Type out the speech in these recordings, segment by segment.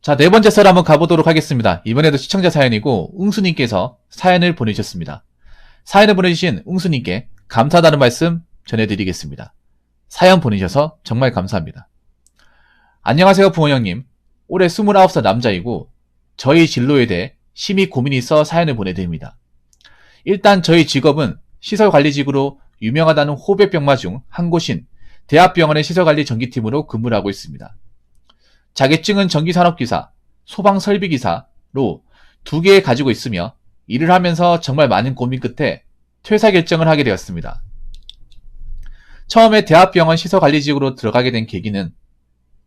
자, 네 번째 썰 한번 가보도록 하겠습니다. 이번에도 시청자 사연이고 웅수님께서 사연을 보내주셨습니다. 사연을 보내주신 웅수님께 감사하다는 말씀 전해드리겠습니다. 사연 보내셔서 정말 감사합니다. 안녕하세요 부모형님. 올해 29살 남자이고 저희 진로에 대해 심히 고민이 있어 사연을 보내드립니다. 일단 저희 직업은 시설관리직으로 유명하다는 호배병마 중 한 곳인 대학병원의 시설관리 전기팀으로 근무를 하고 있습니다. 자격증은 전기산업기사, 소방설비기사로 2개 가지고 있으며 일을 하면서 정말 많은 고민 끝에 퇴사 결정을 하게 되었습니다. 처음에 대학병원 시설관리직으로 들어가게 된 계기는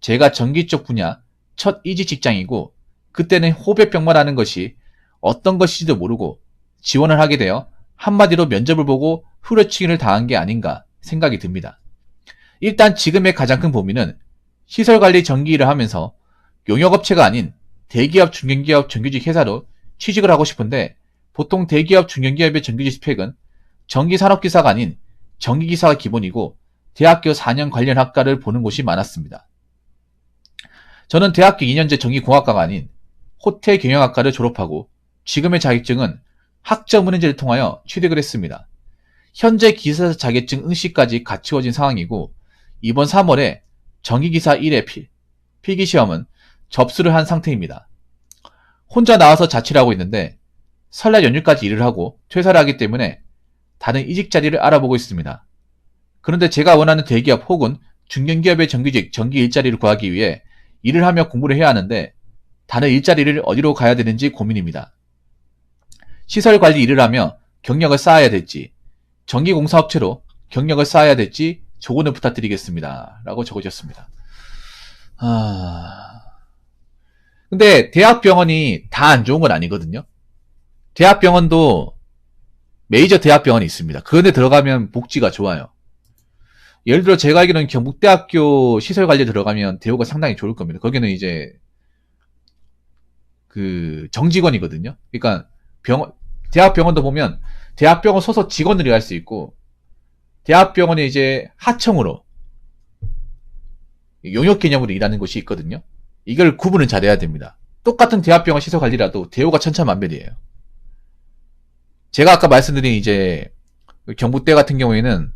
제가 전기 쪽 분야 첫 이직 직장이고 그때는 호배병마라는 것이 어떤 것인지도 모르고 지원을 하게 되어 한마디로 면접을 보고 후려치기를 당한 게 아닌가 생각이 듭니다. 일단 지금의 가장 큰 고민은 시설관리 전기 일을 하면서 용역업체가 아닌 대기업 중견기업 정규직 회사로 취직을 하고 싶은데 보통 대기업 중견기업의 정규직 스펙은 전기산업기사가 아닌 전기기사가 기본이고 대학교 4년 관련 학과를 보는 곳이 많았습니다. 저는 대학교 2년제 전기공학과가 아닌 호텔경영학과를 졸업하고 지금의 자격증은 학점은행제를 통하여 취득을 했습니다. 현재 기사 자격증 응시까지 갖추어진 상황이고 이번 3월에 전기기사 1회 필기시험은 접수를 한 상태입니다. 혼자 나와서 자취를 하고 있는데 설날 연휴까지 일을 하고 퇴사를 하기 때문에 다른 이직 자리를 알아보고 있습니다. 그런데 제가 원하는 대기업 혹은 중견기업의 정규직 전기 일자리를 구하기 위해 일을 하며 공부를 해야 하는데 다른 일자리를 어디로 가야 되는지 고민입니다. 시설관리 일을 하며 경력을 쌓아야 될지 전기공사업체로 경력을 쌓아야 될지 조언을 부탁드리겠습니다. 라고 적어주셨습니다. 근데 대학병원이 다 안 좋은 건 아니거든요. 대학병원도 메이저 대학병원이 있습니다. 그 안에 들어가면 복지가 좋아요. 예를 들어 제가 알기로는 경북대학교 시설관리에 들어가면 대우가 상당히 좋을 겁니다. 거기는 이제 그 정직원이거든요. 그러니까 대학병원도 보면 대학병원 소속 직원으로 일할 수 있고 대학병원에 이제 하청으로 용역 개념으로 일하는 곳이 있거든요. 이걸 구분을 잘해야 됩니다. 똑같은 대학병원 시설관리라도 대우가 천차만별이에요. 제가 아까 말씀드린 이제 경북대 같은 경우에는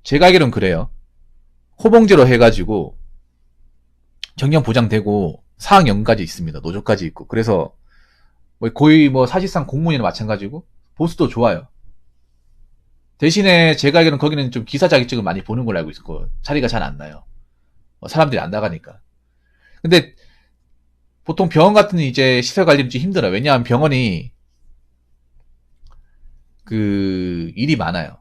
제가 알기로는 그래요. 호봉제로 해가지고 정년 보장되고 사학연금까지 있습니다. 노조까지 있고. 그래서 거의 사실상 공무원이나 마찬가지고 보수도 좋아요. 대신에 제가 알기로는 거기는 좀 기사 자격증을 많이 보는 걸로 알고 있고 자리가 잘 안 나요. 사람들이 안 나가니까. 근데 보통 병원 같은 이제 시설 관리는 좀 힘들어요. 왜냐하면 병원이 그 일이 많아요.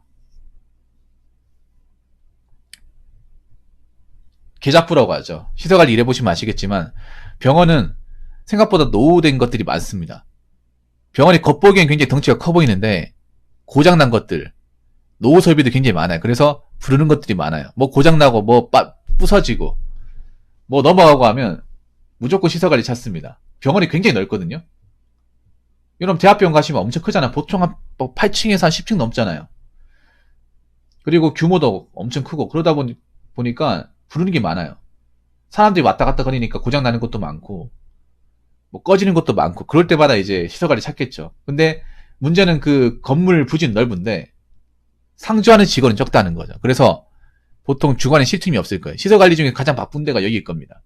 계좌부라고 하죠. 시설관리 일해보시면 아시겠지만 병원은 생각보다 노후된 것들이 많습니다. 병원이 겉보기엔 굉장히 덩치가 커 보이는데 고장난 것들, 노후 설비도 굉장히 많아요. 그래서 부르는 것들이 많아요. 고장나고 부서지고 넘어가고 하면 무조건 시설관리 찾습니다. 병원이 굉장히 넓거든요. 여러분 대학병원 가시면 엄청 크잖아요. 보통 한 8층에서 한 10층 넘잖아요. 그리고 규모도 엄청 크고 그러다 보니까 부르는 게 많아요. 사람들이 왔다 갔다 거리니까 고장나는 것도 많고 꺼지는 것도 많고 그럴 때마다 이제 시설관리 찾겠죠. 근데 문제는 그 건물 부지는 넓은데 상주하는 직원은 적다는 거죠. 그래서 보통 주관에 쉴 틈이 없을 거예요. 시설관리 중에 가장 바쁜 데가 여기일 겁니다.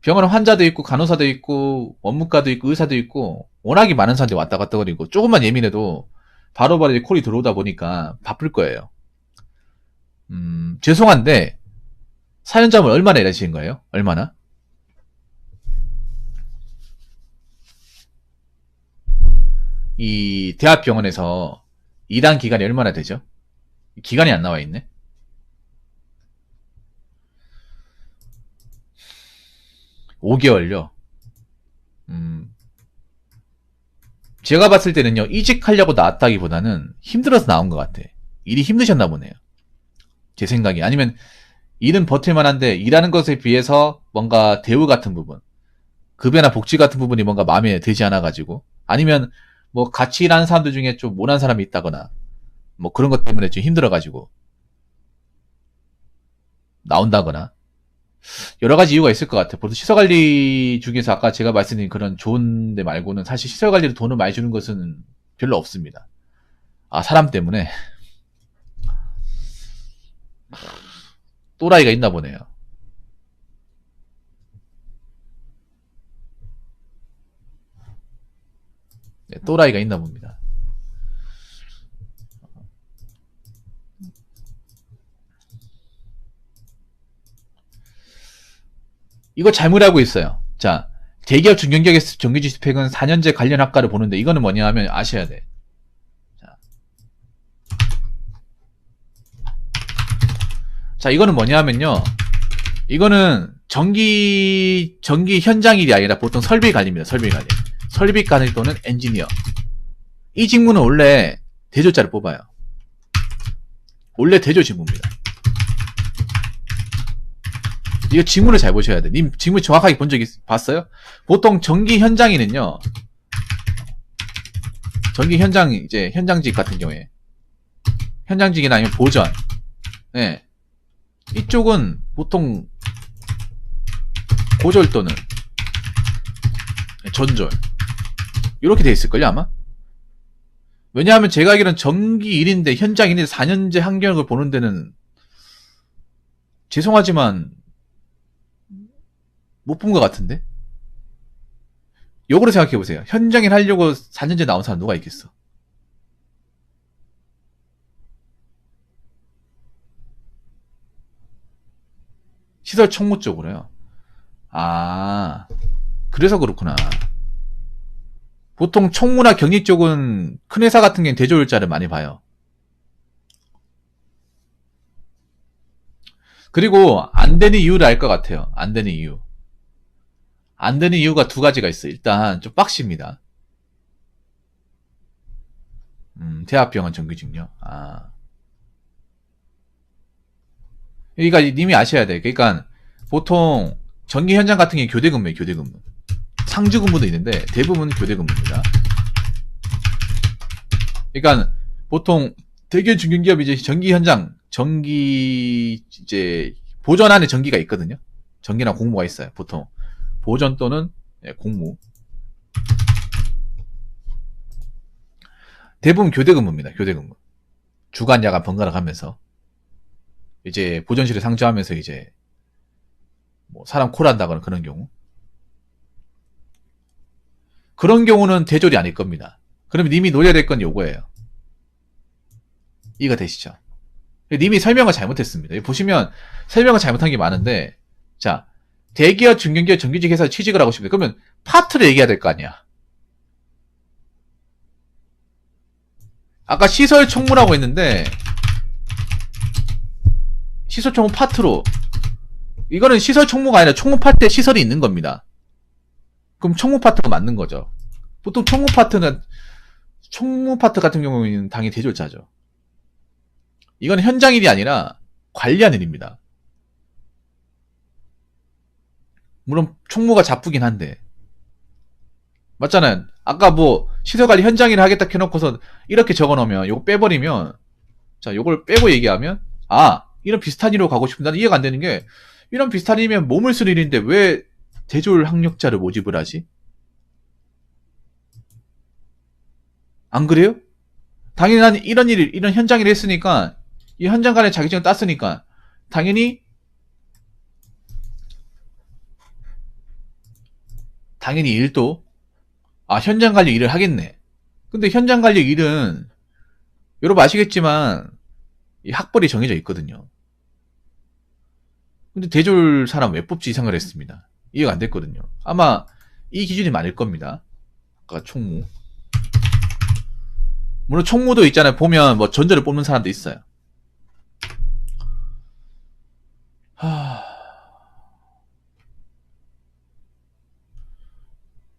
병원은 환자도 있고 간호사도 있고 원무과도 있고 의사도 있고 워낙에 많은 사람들이 왔다 갔다 거리고 조금만 예민해도 바로바로 콜이 들어오다 보니까 바쁠 거예요. 죄송한데 사연자분 얼마나 일하시는 거예요? 얼마나? 이 대학병원에서 일한 기간이 얼마나 되죠? 기간이 안 나와 있네. (5개월요) 제가 봤을 때는요 이직하려고 나왔다기보다는 힘들어서 나온 것 같아. 일이 힘드셨나 보네요. 제 생각에. 아니면 일은 버틸만한데 일하는 것에 비해서 뭔가 대우 같은 부분, 급여나 복지 같은 부분이 뭔가 마음에 들지 않아가지고, 아니면 같이 일하는 사람들 중에 좀 모난 사람이 있다거나 그런 것 때문에 좀 힘들어가지고 나온다거나 여러 가지 이유가 있을 것 같아요. 보통 시설관리 중에서 아까 제가 말씀드린 그런 좋은 데 말고는 사실 시설관리로 돈을 많이 주는 것은 별로 없습니다. 아, 사람 때문에. 또라이가 있나 보네요. 네, 또라이가 있나 봅니다. 이거 잘못 알고 있어요. 자, 대기업 중견기업의 정규직 스펙은 4년제 관련 학과를 보는데 이거는 뭐냐 하면 아셔야 돼. 자, 이거는 뭐냐 하면요. 이거는 전기 현장 일이 아니라 보통 설비 관리입니다. 설비 관리. 설비 관리 또는 엔지니어. 이 직무는 원래 대졸자를 뽑아요. 원래 대졸 직무입니다. 이거 직무를 잘 보셔야 돼. 님 직무 정확하게 본 적 봤어요? 보통 전기 현장인은요. 전기 현장 이제 현장직 같은 경우에 현장직이나 아니면 보전. 네. 이쪽은 보통 고졸 또는 전졸 이렇게 돼 있을걸요 아마? 왜냐하면 제가 알기로는 전기 1인데 현장 1인데 4년제 학력을 보는 데는 죄송하지만 못 본 것 같은데? 역으로 생각해보세요. 현장일 하려고 4년제 나온 사람 누가 있겠어? 시설 총무 쪽으로요. 아, 그래서 그렇구나. 보통 총무나 경리 쪽은 큰 회사 같은 경우는 대졸자를 많이 봐요. 그리고 안 되는 이유를 알 것 같아요. 안 되는 이유. 안 되는 이유가 두 가지가 있어요. 일단 좀 빡십니다. 대학병원 정규직요. 아. 그러니까 님이 아셔야 돼. 그러니까 보통 전기 현장 같은 게 교대 근무예요. 교대 근무. 상주 근무도 있는데 대부분 교대 근무입니다. 그러니까 보통 대기업 중견기업 이제 전기 현장, 전기 이제 보전 안에 전기가 있거든요. 전기나 공무가 있어요. 보통 보전 또는 공무. 대부분 교대 근무입니다. 교대 근무. 주간 야간 번갈아 가면서 이제 보전실에 상주하면서 이제 뭐 사람 콜한다거나 그런 경우. 그런 경우는 대졸이 아닐 겁니다. 그러면 님이 노려야 될 건 요거예요. 이해가 되시죠? 님이 설명을 잘못했습니다. 보시면 설명을 잘못한 게 많은데, 자, 대기업, 중견기업, 정규직 회사에 취직을 하고 싶은데, 그러면 파트를 얘기해야 될 거 아니야. 아까 시설 총무라고 했는데, 시설 총무 파트로, 이거는 시설 총무가 아니라 총무 파트에 시설이 있는 겁니다. 그럼 총무 파트가 맞는 거죠. 보통 총무 파트 같은 경우는 당연히 대졸자죠. 이건 현장 일이 아니라 관리하는 일입니다. 물론 총무가 잡부긴 한데. 맞잖아요. 아까 뭐 시설관리 현장 일을 하겠다 켜놓고서 이렇게 적어놓으면 요거 빼버리면, 자, 요걸 빼고 얘기하면, 아, 이런 비슷한 일로 가고 싶은데 나는 이해가 안 되는 게, 이런 비슷한 일이면 몸을 쓸 일인데 왜 대졸 학력자를 모집을 하지? 안 그래요? 당연히 난 이런 일, 이런 현장 일을 했으니까, 이 현장 간의 자격증을 땄으니까, 당연히 일도, 아, 현장 관리 일을 하겠네. 근데 현장 관리 일은, 여러분 아시겠지만, 이 학벌이 정해져 있거든요. 근데 대졸 사람 왜 뽑지 이상을 했습니다. 이해가 안 됐거든요. 아마 이 기준이 맞을 겁니다. 아까 총무. 물론 총무도 있잖아요. 보면 뭐 전자를 뽑는 사람도 있어요.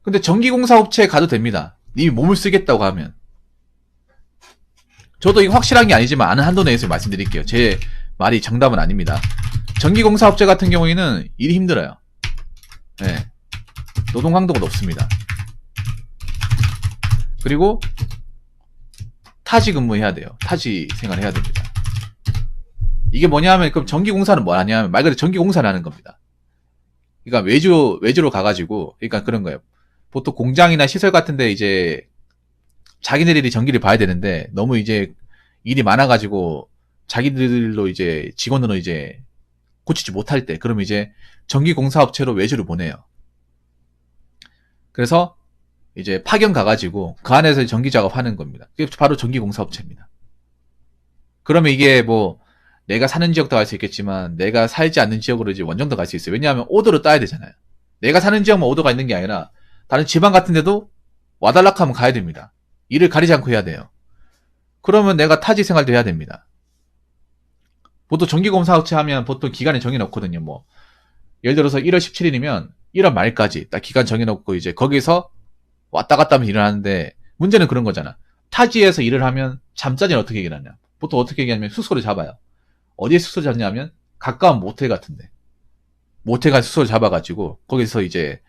근데 전기공사 업체에 가도 됩니다. 님이 몸을 쓰겠다고 하면. 저도 이거 확실한 게 아니지만 아는 한도 내에서 말씀드릴게요. 제 말이 정답은 아닙니다. 전기공사 업체 같은 경우에는 일이 힘들어요. 네. 노동 강도가 높습니다. 그리고 타지 근무해야 돼요. 타지 생활해야 됩니다. 이게 뭐냐 하면 그럼 전기공사는 뭐 하냐 하면 말 그대로 전기공사를 하는 겁니다. 그러니까 외주로 가가지고, 그러니까 그런 거예요. 보통 공장이나 시설 같은데 이제 자기네들이 전기를 봐야 되는데 너무 이제 일이 많아가지고 자기들로 이제 직원으로 이제 고치지 못할 때, 그럼 이제 전기공사업체로 외주를 보내요. 그래서 이제 파견 가가지고 그 안에서 전기 작업하는 겁니다. 그게 바로 전기공사업체입니다. 그러면 이게 뭐 내가 사는 지역도 갈 수 있겠지만 내가 살지 않는 지역으로 이제 원정도 갈 수 있어요. 왜냐하면 오더를 따야 되잖아요. 내가 사는 지역만 오더가 있는 게 아니라 다른 지방 같은 데도 와달락 하면 가야 됩니다. 일을 가리지 않고 해야 돼요. 그러면 내가 타지 생활도 해야 됩니다. 보통 전기공사업체 하면 보통 기간에 정해놓거든요. 뭐 예를 들어서 1월 17일이면 1월 말까지 딱 기간 정해놓고 이제 거기서 왔다 갔다 하면 일을 하는데, 문제는 그런 거잖아. 타지에서 일을 하면 잠자리는 어떻게 얘기하냐. 보통 어떻게 얘기하냐면 숙소를 잡아요. 어디에 숙소를 잡냐면 가까운 모텔 같은데, 모텔 가서 숙소를 잡아가지고 거기서 이제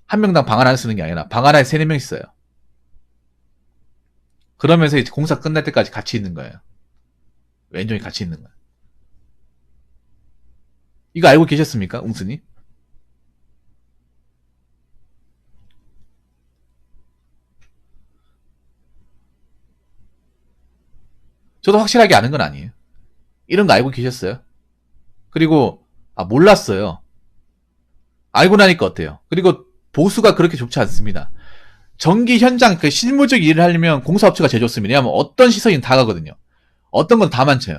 한 명당 방 하나 쓰는 게 아니라 방 하나에 3, 4명 있어요. 그러면서 이제 공사 끝날 때까지 같이 있는 거예요. 왼종이 같이 있는 거예요. 이거 알고 계셨습니까, 웅순이? 저도 확실하게 아는 건 아니에요. 이런 거 알고 계셨어요? 그리고 몰랐어요. 알고 나니까 어때요? 그리고 보수가 그렇게 좋지 않습니다. 전기 현장, 그 실무적 일을 하려면 공사업체가 제일 좋습니다. 왜냐하면 어떤 시설이든 다 가거든요. 어떤 건 다 많쳐요.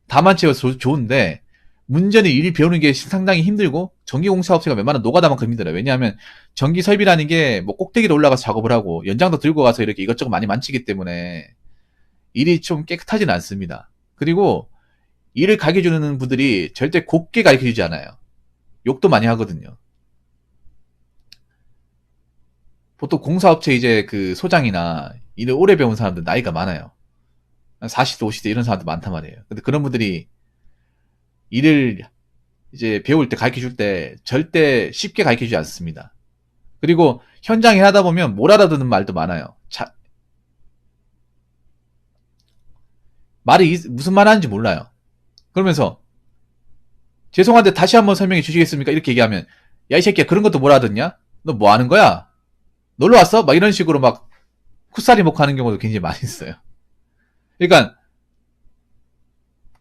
다 많쳐서 좋은데, 문제는 일 배우는 게 상당히 힘들고, 전기공사업체가 웬만하면 노가다만큼 힘들어요. 왜냐하면 전기 설비라는 게 뭐 꼭대기로 올라가서 작업을 하고 연장도 들고 가서 이렇게 이것저것 많이 만지기 때문에 일이 좀 깨끗하진 않습니다. 그리고 일을 가르쳐주는 분들이 절대 곱게 가르쳐주지 않아요. 욕도 많이 하거든요. 보통 공사업체 이제 그 소장이나 일을 오래 배운 사람들 나이가 많아요. 40대, 50대 이런 사람들 많단 말이에요. 근데 그런 분들이 일을 이제 배울 때 가르쳐 줄 때 절대 쉽게 가르쳐 주지 않습니다. 그리고 현장에 하다 보면 못 알아듣는 말도 많아요. 말이 무슨 말 하는지 몰라요. 그러면서 죄송한데 다시 한번 설명해 주시겠습니까? 이렇게 얘기하면, 야 이 새끼야 그런 것도 못 알아듣냐? 너 뭐 하는 거야? 놀러 왔어? 막 이런 식으로 막 콧살이 먹하는 경우도 굉장히 많이 있어요. 그러니까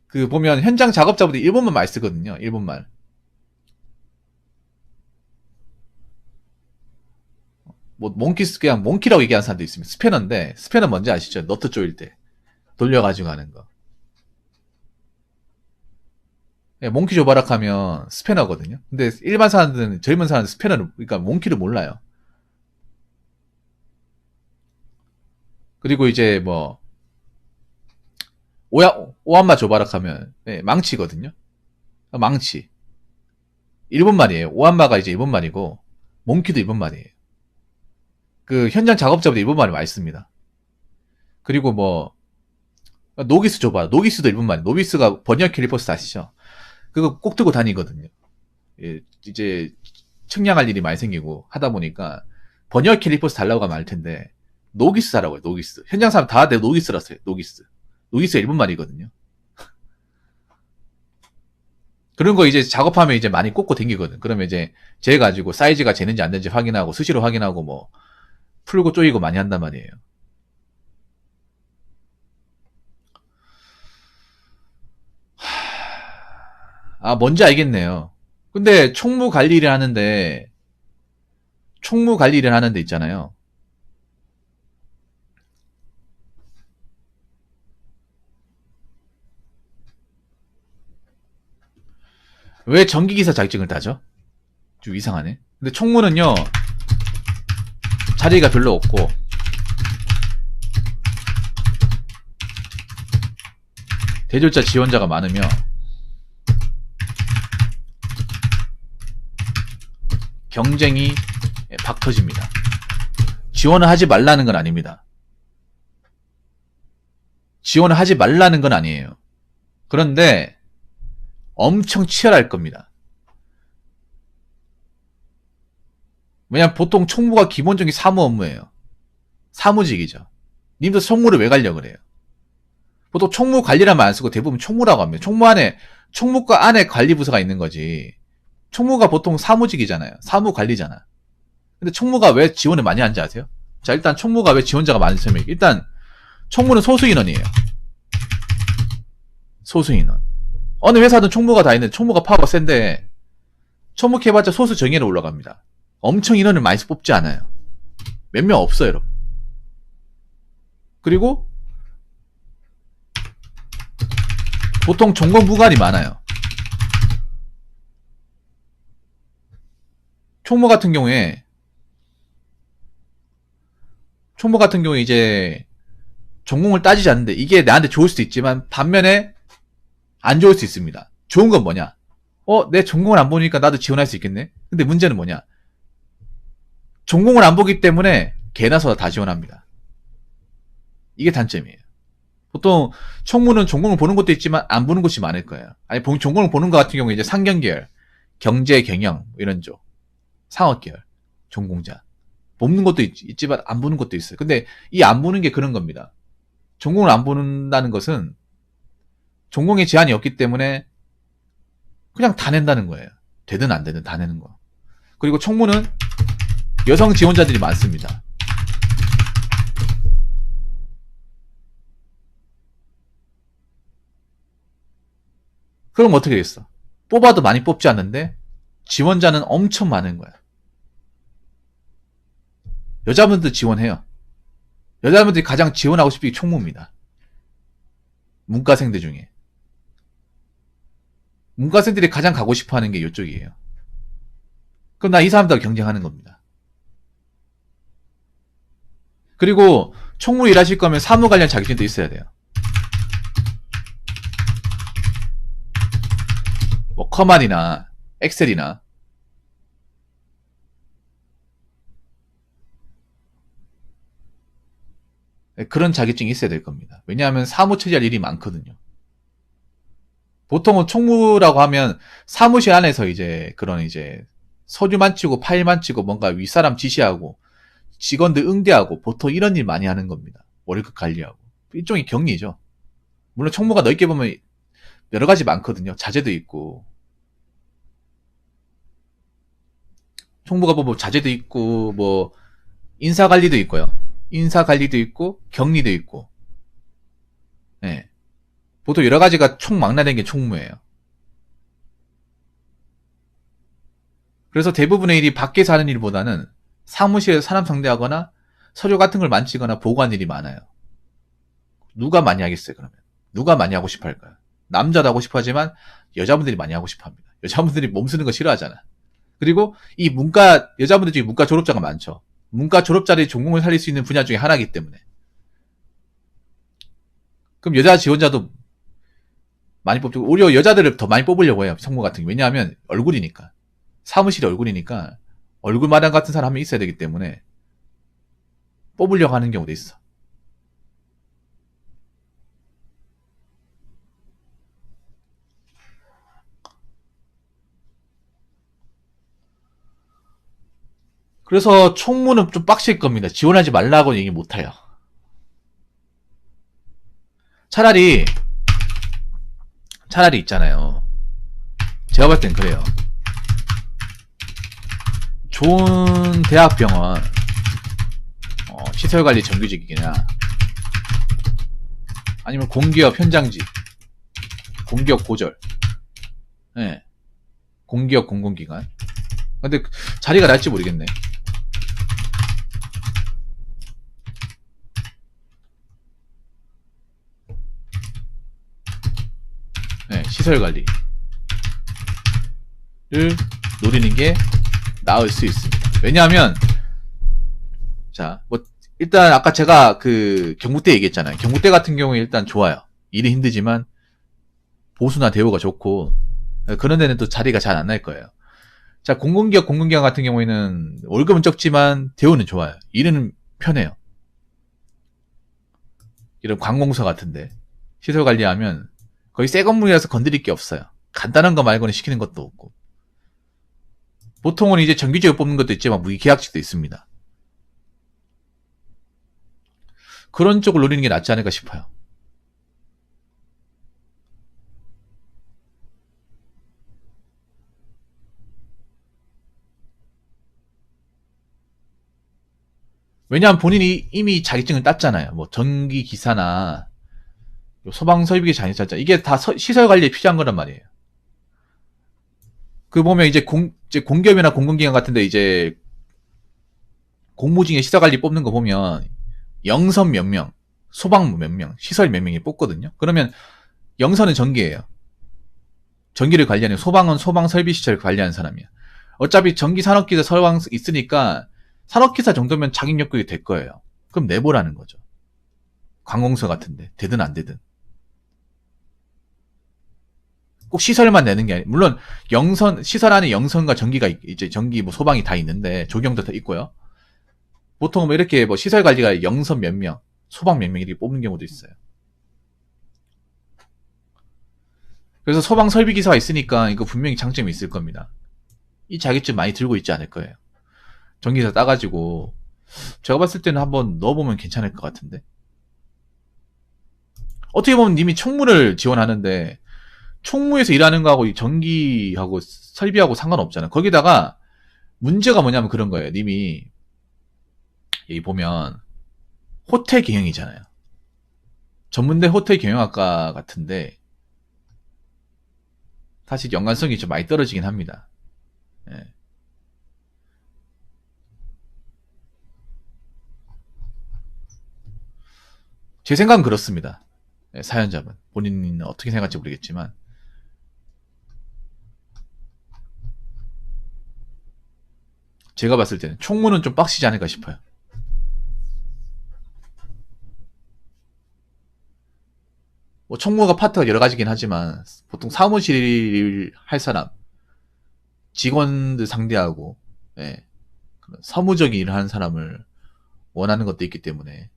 그 보면 현장 작업자분들이 일본말 많이 쓰거든요. 일본말. 뭐 몽키스 그냥 몽키라고 얘기하는 사람도 있습니다. 스패너인데, 스패너 뭔지 아시죠? 너트 조일 때 돌려가지고 하는 거. 몽키 조바락 하면 스패너거든요. 근데 일반 사람들은, 젊은 사람들은 스패너를, 그러니까 몽키를 몰라요. 그리고 이제 뭐 오한마 조바락 하면 망치거든요. 망치. 일본 말이에요. 오한마가 이제 일본 말이고 몽키도 일본 말이에요. 그 현장 작업자분들 일본 말이 많이 씁니다. 그리고 뭐 노기스 조바락. 노기스도 일본 말이에요. 노비스가 버니어 캘리퍼스 아시죠? 그거 꼭 들고 다니거든요. 이제 측량할 일이 많이 생기고 하다 보니까 버니어 캘리퍼스 달라고 하면 알 텐데 노기스 달라고 해요. 노기스. 현장 사람 다 내 노기스라서 해요. 노기스. 노기스가 일본 말이거든요. 그런 거 이제 작업하면 이제 많이 꽂고 댕기거든. 그러면 이제 재 가지고 사이즈가 재는지 안 되는지 확인하고 수시로 확인하고 뭐 풀고 쪼이고 많이 한단 말이에요. 뭔지 알겠네요. 근데 총무 관리를 하는데 있잖아요. 왜 전기기사 자격증을 따죠? 좀 이상하네. 근데 총무는요, 자리가 별로 없고, 대졸자 지원자가 많으며, 경쟁이 박 터집니다. 지원을 하지 말라는 건 아닙니다. 지원을 하지 말라는 건 아니에요. 그런데 엄청 치열할 겁니다. 왜냐면 보통 총무가 기본적인 사무 업무예요. 사무직이죠. 님도 총무를 왜 가려고 그래요? 보통 총무 관리라면 안 쓰고 대부분 총무라고 합니다. 총무과 안에 관리부서가 있는 거지. 총무가 보통 사무직이잖아요. 사무관리잖아. 근데 총무가 왜 지원을 많이 하는지 아세요? 자, 일단 총무가 왜 지원자가 많은지 설명해. 일단 총무는 소수인원이에요. 소수인원. 어느 회사든 총무가 다 있는데 총무가 파워가 센데 총무해봤자 소수 정예로 올라갑니다. 엄청 인원을 많이 뽑지 않아요. 몇 명 없어요, 여러분. 그리고 보통 전공부관이 많아요. 총무 같은 경우에 이제 전공을 따지지 않는데 이게 나한테 좋을 수도 있지만 반면에 안 좋을 수 있습니다. 좋은 건 뭐냐? 내 전공을 안 보니까 나도 지원할 수 있겠네? 근데 문제는 뭐냐? 전공을 안 보기 때문에 개나 소나 다 지원합니다. 이게 단점이에요. 보통 총무는 전공을 보는 것도 있지만 안 보는 곳이 많을 거예요. 아니, 전공을 보는 것 같은 경우에 이제 상경계열, 경제, 경영 이런 쪽, 상업계열, 전공자. 뽑는 것도 있지만 안 보는 것도 있어요. 근데 이 안 보는 게 그런 겁니다. 전공을 안 보는다는 것은 전공에 제한이 없기 때문에 그냥 다 낸다는 거예요. 되든 안 되든 다 내는 거. 그리고 총무는 여성 지원자들이 많습니다. 그럼 어떻게 됐어? 뽑아도 많이 뽑지 않는데 지원자는 엄청 많은 거야. 여자분들 지원해요. 여자분들이 가장 지원하고 싶은 게 총무입니다. 문과생들 중에. 문과생들이 가장 가고 싶어 하는 게 이쪽이에요. 그럼 나 이 사람들하고 경쟁하는 겁니다. 그리고 총무 일하실 거면 사무 관련 자격증도 있어야 돼요. 뭐 커만이나 엑셀이나 그런 자격증이 있어야 될 겁니다. 왜냐하면 사무 처리할 일이 많거든요. 보통은 총무라고 하면 사무실 안에서 이제 그런 이제 서류만 치고 파일만 치고 뭔가 윗사람 지시하고 직원들 응대하고 보통 이런 일 많이 하는 겁니다. 월급 관리하고. 일종의 격리죠. 물론 총무가 넓게 보면 여러 가지 많거든요. 자재도 있고. 총무가 뭐 자재도 있고 뭐 인사관리도 있고요. 인사관리도 있고 격리도 있고. 네. 보통 여러 가지가 총망라된 게 총무예요. 그래서 대부분의 일이 밖에서 하는 일보다는 사무실에서 사람 상대하거나 서류 같은 걸 만지거나 보고하는 일이 많아요. 누가 많이 하겠어요, 그러면? 누가 많이 하고 싶어 할까요? 남자도 하고 싶어 하지만 여자분들이 많이 하고 싶어 합니다. 여자분들이 몸 쓰는 거 싫어하잖아. 그리고 이 여자분들 중에 문과 졸업자가 많죠. 문과 졸업자들이 전공을 살릴 수 있는 분야 중에 하나이기 때문에. 그럼 여자 지원자도 많이 뽑죠. 오히려 여자들을 더 많이 뽑으려고 해요, 총무 같은 게. 왜냐하면 얼굴이니까. 사무실이 얼굴이니까 얼굴 마당 같은 사람이 있어야 되기 때문에 뽑으려고 하는 경우도 있어. 그래서 총무는 좀 빡칠 겁니다. 지원하지 말라고 얘기 못해요. 차라리 있잖아요. 제가 볼 땐 그래요. 좋은 대학병원 시설관리 정규직이나 아니면 공기업 현장직, 공기업 고졸, 네. 공기업 공공기관. 근데 자리가 날지 모르겠네. 네, 시설관리를 노리는 게 나을 수 있습니다. 왜냐하면 자, 뭐 일단 아까 제가 그 경북대 얘기했잖아요. 경북대 같은 경우에 일단 좋아요. 일이 힘들지만 보수나 대우가 좋고 그런 데는 또 자리가 잘 안 날 거예요. 자, 공공기업 같은 경우에는 월급은 적지만 대우는 좋아요. 일은 편해요. 이런 관공서 같은데 시설 관리하면 거의 새 건물이라서 건드릴 게 없어요. 간단한 거 말고는 시키는 것도 없고. 보통은 이제 정규직을 뽑는 것도 있지만 무기계약직도 있습니다. 그런 쪽을 노리는 게 낫지 않을까 싶어요. 왜냐하면 본인이 이미 자격증을 땄잖아요. 뭐 전기 기사나 소방 설비기 자격증 땄잖아요. 이게 다 시설 관리에 필요한 거란 말이에요. 그 보면 이제 공기업이나 공공기관 같은데 이제 공모 중에 시설 관리 뽑는 거 보면 영선 몇 명, 소방 몇 명, 시설 몇 명이 뽑거든요. 그러면 영선은 전기예요. 전기를 관리하는, 소방은 소방 설비 시설을 관리하는 사람이야. 어차피 전기 산업기사 서방 있으니까 산업기사 정도면 자격 요건이 될 거예요. 그럼 내보라는 거죠. 관공서 같은데 되든 안 되든. 꼭 시설만 내는 게 아니에요. 물론 영선, 시설 안에 영선과 전기가 이제 전기 뭐 소방이 다 있는데 조경도 다 있고요. 보통 뭐 이렇게 뭐 시설 관리가 영선 몇 명, 소방 몇 명 이렇게 뽑는 경우도 있어요. 그래서 소방 설비 기사가 있으니까 이거 분명히 장점이 있을 겁니다. 이 자격증 많이 들고 있지 않을 거예요. 전기사 따가지고 제가 봤을 때는 한번 넣어보면 괜찮을 것 같은데. 어떻게 보면 님이 총무를 지원하는데 총무에서 일하는 거하고 이 전기하고 설비하고 상관없잖아요. 거기다가 문제가 뭐냐면 그런 거예요. 님이 여기 보면 호텔 경영이잖아요. 전문대 호텔 경영학과 같은데 사실 연관성이 좀 많이 떨어지긴 합니다. 예. 제 생각은 그렇습니다. 예, 사연자분 본인은 어떻게 생각할지 모르겠지만 제가 봤을 때는 총무는 좀 빡시지 않을까 싶어요. 뭐 총무가 파트가 여러 가지긴 하지만 보통 사무실 할 사람, 직원들 상대하고 예, 그런 사무적인 일을 하는 사람을 원하는 것도 있기 때문에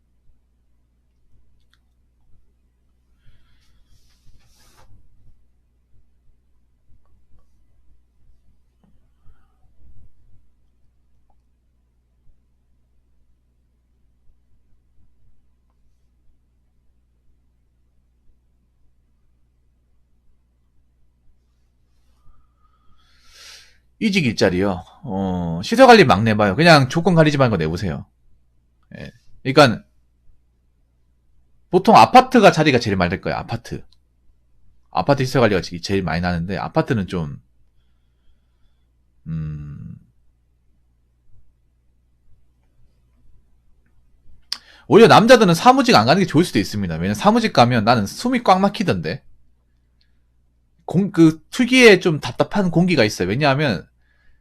이직 일자리요. 시설관리 막 내봐요. 그냥 조건 가리지 말고 내보세요. 예. 그러니까 보통 아파트가 자리가 제일 많이 될 거예요. 아파트 시설관리가 제일 많이 나는데 아파트는 좀 오히려 남자들은 사무직 안 가는 게 좋을 수도 있습니다. 왜냐면 사무직 가면 나는 숨이 꽉 막히던데. 그 특유의 좀 답답한 공기가 있어요. 왜냐하면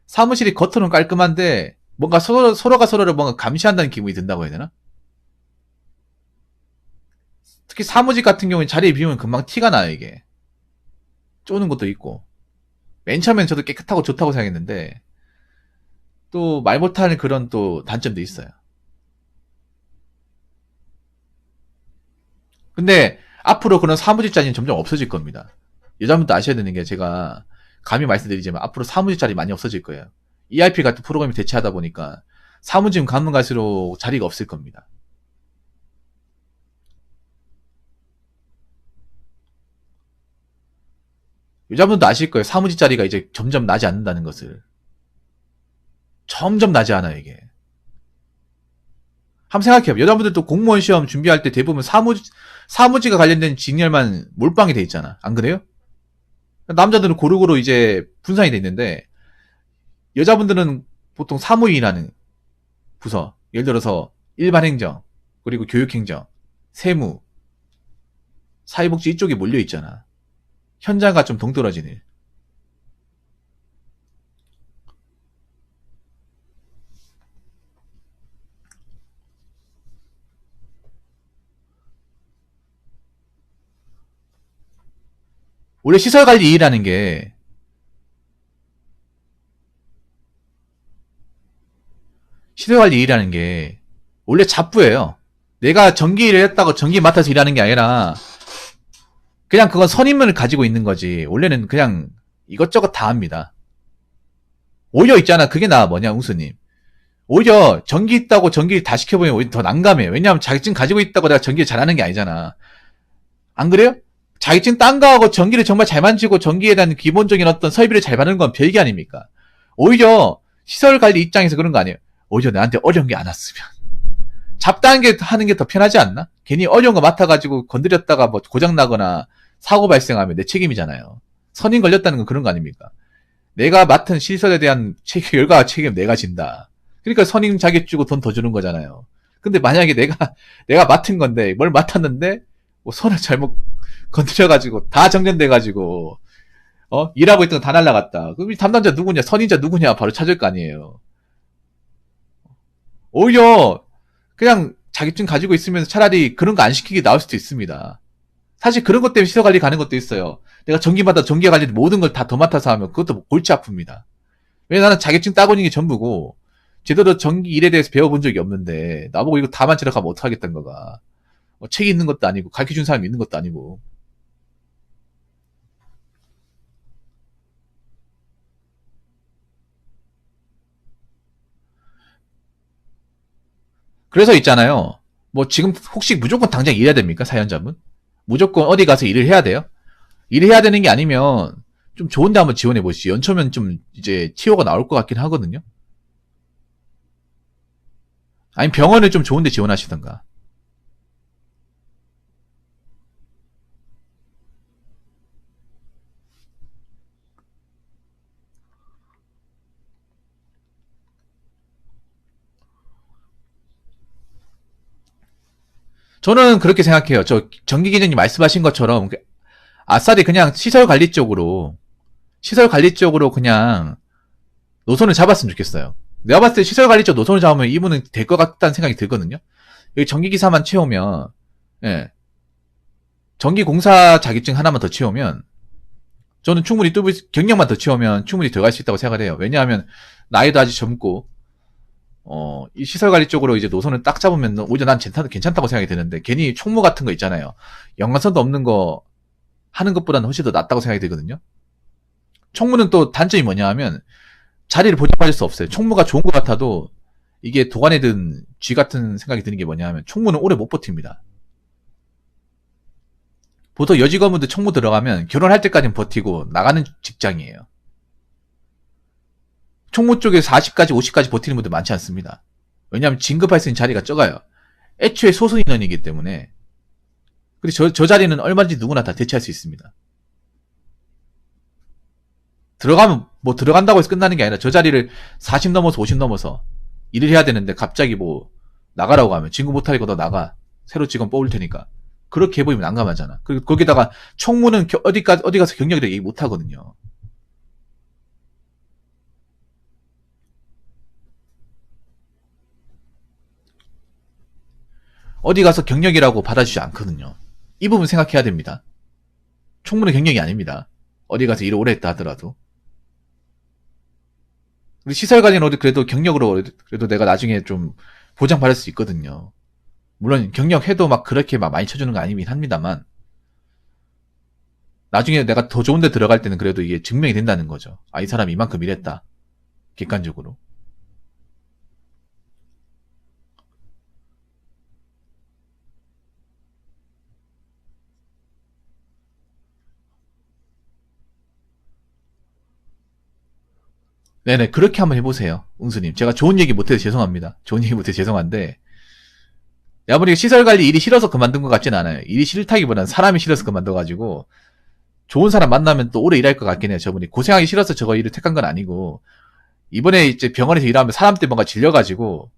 사무실이 겉으로는 깔끔한데 뭔가 서로가 서로를 뭔가 감시한다는 기분이 든다고 해야 되나? 특히 사무직 같은 경우는 자리에 비우면 금방 티가 나요, 이게. 쪼는 것도 있고. 맨 처음엔 저도 깨끗하고 좋다고 생각했는데 또 말 못하는 그런 또 단점도 있어요. 근데 앞으로 그런 사무직 자리는 점점 없어질 겁니다. 여자분도 아셔야 되는 게 제가 감히 말씀드리지만 앞으로 사무직 자리 많이 없어질 거예요. ERP 같은 프로그램이 대체하다 보니까 사무직 가면 갈수록 자리가 없을 겁니다. 여자분도 아실 거예요. 사무직 자리가 이제 점점 나지 않는다는 것을. 점점 나지 않아요, 이게. 한번 생각해요. 여자분들도 공무원 시험 준비할 때 대부분 사무직과 관련된 직렬만 몰빵이 돼 있잖아. 안 그래요? 남자들은 고루고루 이제 분산이 돼 있는데 여자분들은 보통 사무위라는 부서, 예를 들어서 일반행정, 그리고 교육행정, 세무, 사회복지 이쪽에 몰려 있잖아. 현장과 좀 동떨어진 일. 원래 시설관리 일이라는 게 시설관리 일이라는 게 원래 잡부예요. 내가 전기 일을 했다고 전기 맡아서 일하는 게 아니라 그냥 그건 선임을 가지고 있는 거지. 원래는 그냥 이것저것 다 합니다. 오히려 있잖아. 그게 뭐냐, 웅수님. 오히려 전기 있다고 전기 다 시켜보면 오히려 더 난감해. 왜냐하면 자격증 가지고 있다고 내가 전기를 잘하는 게 아니잖아. 안 그래요? 자격증 딴 거하고 전기를 정말 잘 만지고 전기에 대한 기본적인 어떤 설비를 잘 받는 건 별개 아닙니까? 오히려 시설 관리 입장에서 그런 거 아니에요. 오히려 나한테 어려운 게 안 왔으면. 잡다한 게 하는 게 더 편하지 않나? 괜히 어려운 거 맡아가지고 건드렸다가 뭐 고장나거나 사고 발생하면 내 책임이잖아요. 선임 걸렸다는 건 그런 거 아닙니까? 내가 맡은 시설에 대한 결과 책임 내가 진다. 그러니까 선임 자격 주고 돈 더 주는 거잖아요. 근데 만약에 내가 맡은 건데, 뭘 맡았는데, 뭐 손을 잘못 건드려가지고, 다 정전돼가지고, 일하고 있던 거 다 날라갔다. 그럼 이 담당자 누구냐, 선임자 누구냐, 바로 찾을 거 아니에요. 오히려, 그냥 자격증 가지고 있으면 차라리 그런 거 안 시키게 나올 수도 있습니다. 사실 그런 것 때문에 시설 관리 가는 것도 있어요. 내가 전기마다 전기 관리 모든 걸 다 더 맡아서 하면 그것도 골치 아픕니다. 왜 나는 자격증 따고 있는 게 전부고, 제대로 전기 일에 대해서 배워본 적이 없는데, 나보고 이거 다 만지러 가면 어떡하겠다는 거가. 책이 있는 것도 아니고, 가르쳐 준 사람이 있는 것도 아니고. 그래서 있잖아요. 뭐 지금 혹시 무조건 당장 일해야 됩니까? 사연자분? 무조건 어디 가서 일을 해야 돼요? 일을 해야 되는 게 아니면 좀 좋은 데 한번 지원해 보시죠. 연초면 좀 이제 티오가 나올 것 같긴 하거든요. 아니 병원을 좀 좋은 데 지원하시던가. 저는 그렇게 생각해요. 저 정기기자님 말씀하신 것처럼 아싸리 그냥 시설 관리 쪽으로 그냥 노선을 잡았으면 좋겠어요. 내가 봤을 때 시설 관리 쪽 노선을 잡으면 이분은 될 것 같다는 생각이 들거든요. 여기 전기기사만 채우면, 예, 전기공사 자격증 하나만 더 채우면, 저는 충분히 경력만 더 채우면 충분히 들어갈 수 있다고 생각을 해요. 왜냐하면 나이도 아직 젊고, 이 시설 관리 쪽으로 이제 노선을 딱 잡으면 오히려 난 괜찮다고 생각이 드는데, 괜히 총무 같은 거 있잖아요. 연관성도 없는 거 하는 것보다는 훨씬 더 낫다고 생각이 들거든요. 총무는 또 단점이 뭐냐 하면, 자리를 보장받을 수 없어요. 총무가 좋은 것 같아도, 이게 도관에 든 쥐 같은 생각이 드는 게 뭐냐 하면, 총무는 오래 못 버팁니다. 보통 여직원분들 총무 들어가면 결혼할 때까지는 버티고 나가는 직장이에요. 총무 쪽에 40까지 50까지 버티는 분들 많지 않습니다. 왜냐하면 진급할 수 있는 자리가 적어요. 애초에 소수 인원이기 때문에. 근데 저 자리는 얼마든지 누구나 다 대체할 수 있습니다. 들어가면 뭐 들어간다고 해서 끝나는 게 아니라 저 자리를 40 넘어서 50 넘어서 일을 해야 되는데 갑자기 뭐 나가라고 하면 진급 못하니까 너 나가. 새로 직원 뽑을 테니까. 그렇게 해보면 난감하잖아. 그리고 거기다가 총무는 어디 가서 경력이라 얘기 못 하거든요. 어디 가서 경력이라고 받아주지 않거든요. 이 부분 생각해야 됩니다. 총무는 경력이 아닙니다. 어디 가서 일을 오래 했다 하더라도. 시설관리는 어디 그래도 경력으로 그래도 내가 나중에 좀 보장받을 수 있거든요. 물론 경력해도 막 그렇게 막 많이 쳐주는 거 아니긴 합니다만 나중에 내가 더 좋은 데 들어갈 때는 그래도 이게 증명이 된다는 거죠. 아, 이 사람이 이만큼 일했다. 객관적으로. 네네, 그렇게 한번 해보세요. 웅수님. 제가 좋은 얘기 못해서 죄송합니다. 좋은 얘기 못해서 죄송한데, 내가 보니까 시설관리 일이 싫어서 그만둔 것 같진 않아요. 일이 싫다기보다는 사람이 싫어서 그만둬가지고, 좋은 사람 만나면 또 오래 일할 것 같긴 해요. 저분이 고생하기 싫어서 저거 일을 택한 건 아니고, 이번에 이제 병원에서 일하면 사람 때 뭔가 질려가지고,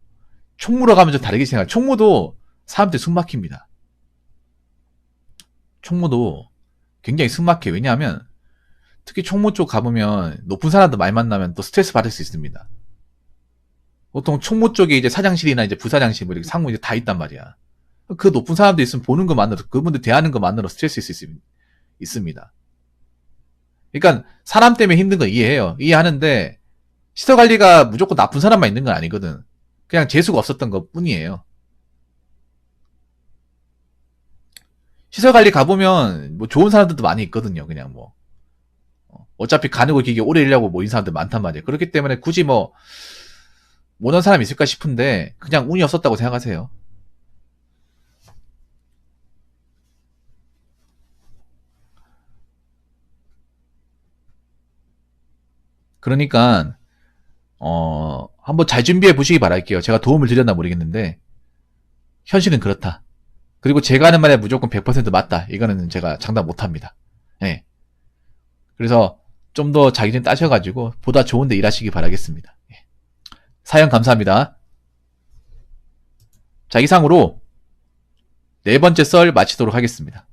총무로 가면 좀 다르게 생각해요. 총무도 사람들 숨 막힙니다. 총무도 굉장히 숨 막혀요. 왜냐하면, 특히 총무 쪽 가보면 높은 사람들 많이 만나면 또 스트레스 받을 수 있습니다. 보통 총무 쪽에 이제 사장실이나 이제 부사장실, 뭐 이렇게 상무 이제 다 있단 말이야. 그 높은 사람들 있으면 보는 것만으로, 그분들 대하는 것만으로 스트레스 있습니다. 그러니까 사람 때문에 힘든 건 이해해요. 이해하는데 시설 관리가 무조건 나쁜 사람만 있는 건 아니거든. 그냥 재수가 없었던 것 뿐이에요. 시설 관리 가보면 뭐 좋은 사람들도 많이 있거든요. 그냥 뭐 어차피 가늘고 길게 오래 일하고 모인 사람들 많단 말이에요. 그렇기 때문에 굳이 뭐 모르는 사람 있을까 싶은데 그냥 운이 없었다고 생각하세요. 그러니까 한번 잘 준비해 보시기 바랄게요. 제가 도움을 드렸나 모르겠는데 현실은 그렇다. 그리고 제가 하는 말에 무조건 100% 맞다. 이거는 제가 장담 못합니다. 예. 그래서 좀 더 자기 전 따셔가지고 보다 좋은데 일하시기 바라겠습니다. 예. 사연 감사합니다. 자, 이상으로 네 번째 썰 마치도록 하겠습니다.